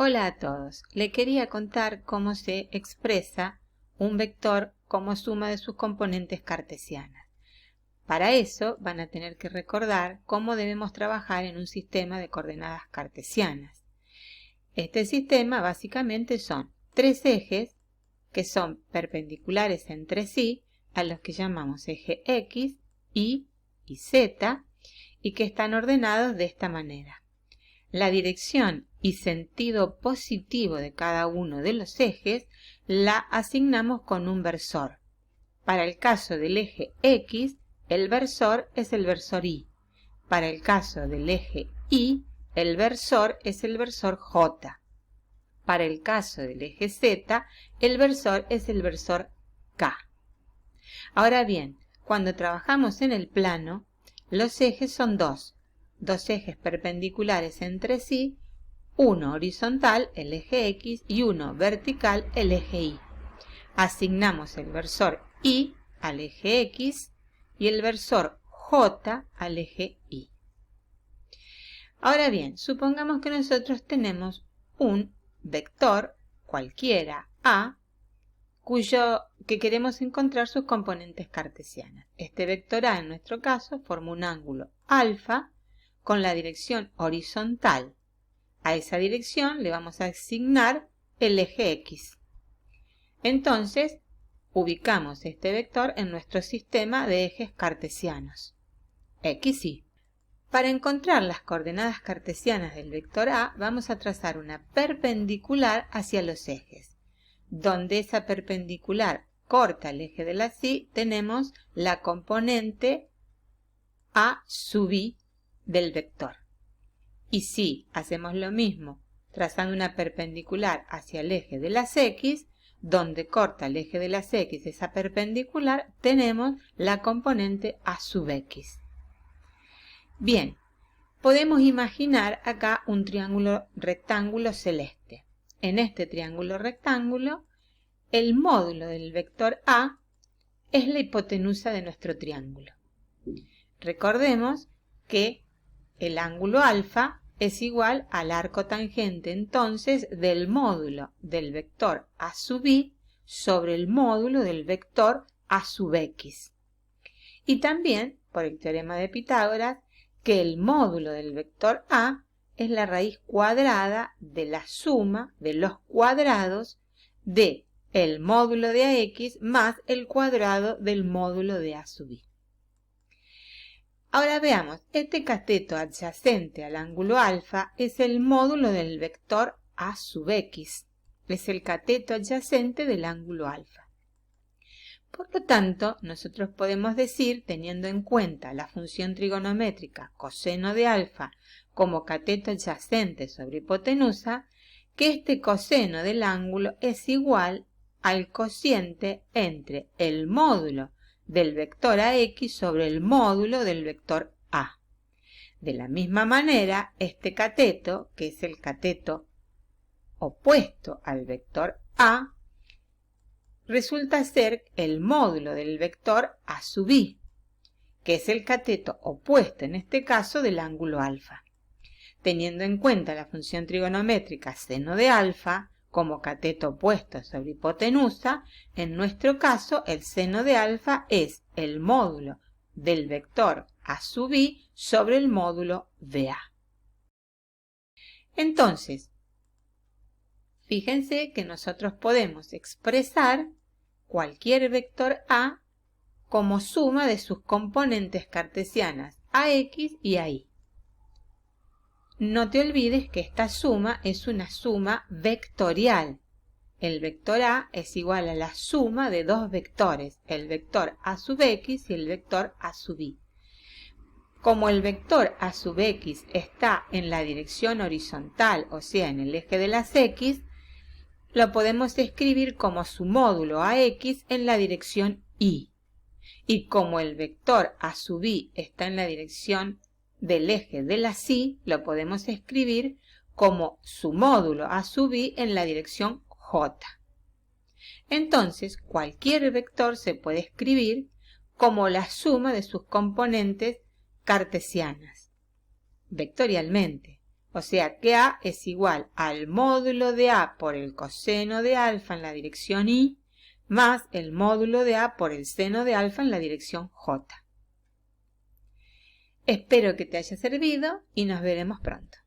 Hola a todos, le quería contar cómo se expresa un vector como suma de sus componentes cartesianas. Para eso van a tener que recordar cómo debemos trabajar en un sistema de coordenadas cartesianas. Este sistema básicamente son tres ejes que son perpendiculares entre sí, a los que llamamos eje X, Y y Z, y que están ordenados de esta manera. La dirección y sentido positivo de cada uno de los ejes la asignamos con un versor. Para el caso del eje X, el versor es el versor Y. Para el caso del eje Y, el versor es el versor J. Para el caso del eje Z, el versor es el versor K. Ahora bien, cuando trabajamos en el plano, los ejes son dos ejes perpendiculares entre sí, uno horizontal, el eje X, y uno vertical, el eje Y. Asignamos el versor Y al eje X y el versor J al eje Y. Ahora bien, supongamos que nosotros tenemos un vector cualquiera A, que queremos encontrar sus componentes cartesianas. Este vector A, en nuestro caso, forma un ángulo alfa con la dirección horizontal. A esa dirección le vamos a asignar el eje X. Entonces, ubicamos este vector en nuestro sistema de ejes cartesianos, X, Y. Para encontrar las coordenadas cartesianas del vector A, vamos a trazar una perpendicular hacia los ejes. Donde esa perpendicular corta el eje de la Y, tenemos la componente A sub I del vector. Y si hacemos lo mismo trazando una perpendicular hacia el eje de las X, donde corta el eje de las X esa perpendicular, tenemos la componente A sub X. Bien, podemos imaginar acá un triángulo rectángulo celeste. En este triángulo rectángulo, el módulo del vector A es la hipotenusa de nuestro triángulo. Recordemos que el ángulo alfa es igual al arco tangente entonces del módulo del vector A sub I sobre el módulo del vector A sub X. Y también, por el teorema de Pitágoras, que el módulo del vector A es la raíz cuadrada de la suma de los cuadrados de el módulo de AX más el cuadrado del módulo de A sub I. Ahora veamos, este cateto adyacente al ángulo alfa es el módulo del vector A sub X. Es el cateto adyacente del ángulo alfa. Por lo tanto, nosotros podemos decir, teniendo en cuenta la función trigonométrica coseno de alfa como cateto adyacente sobre hipotenusa, que este coseno del ángulo es igual al cociente entre el módulo del vector AX sobre el módulo del vector A. De la misma manera, este cateto, que es el cateto opuesto al vector A, resulta ser el módulo del vector A sub I, que es el cateto opuesto en este caso del ángulo alfa. Teniendo en cuenta la función trigonométrica seno de alfa como cateto opuesto sobre hipotenusa, en nuestro caso el seno de alfa es el módulo del vector A sub I sobre el módulo de A. Entonces, fíjense que nosotros podemos expresar cualquier vector A como suma de sus componentes cartesianas AX y AI. No te olvides que esta suma es una suma vectorial. El vector A es igual a la suma de dos vectores, el vector A sub X y el vector A sub Y. Como el vector A sub X está en la dirección horizontal, o sea, en el eje de las X, lo podemos escribir como su módulo AX en la dirección Y. Y como el vector A sub I está en la dirección del eje de las Y, lo podemos escribir como su módulo A sub I en la dirección J. Entonces, cualquier vector se puede escribir como la suma de sus componentes cartesianas, vectorialmente. O sea que A es igual al módulo de A por el coseno de alfa en la dirección Y más el módulo de A por el seno de alfa en la dirección J. Espero que te haya servido y nos veremos pronto.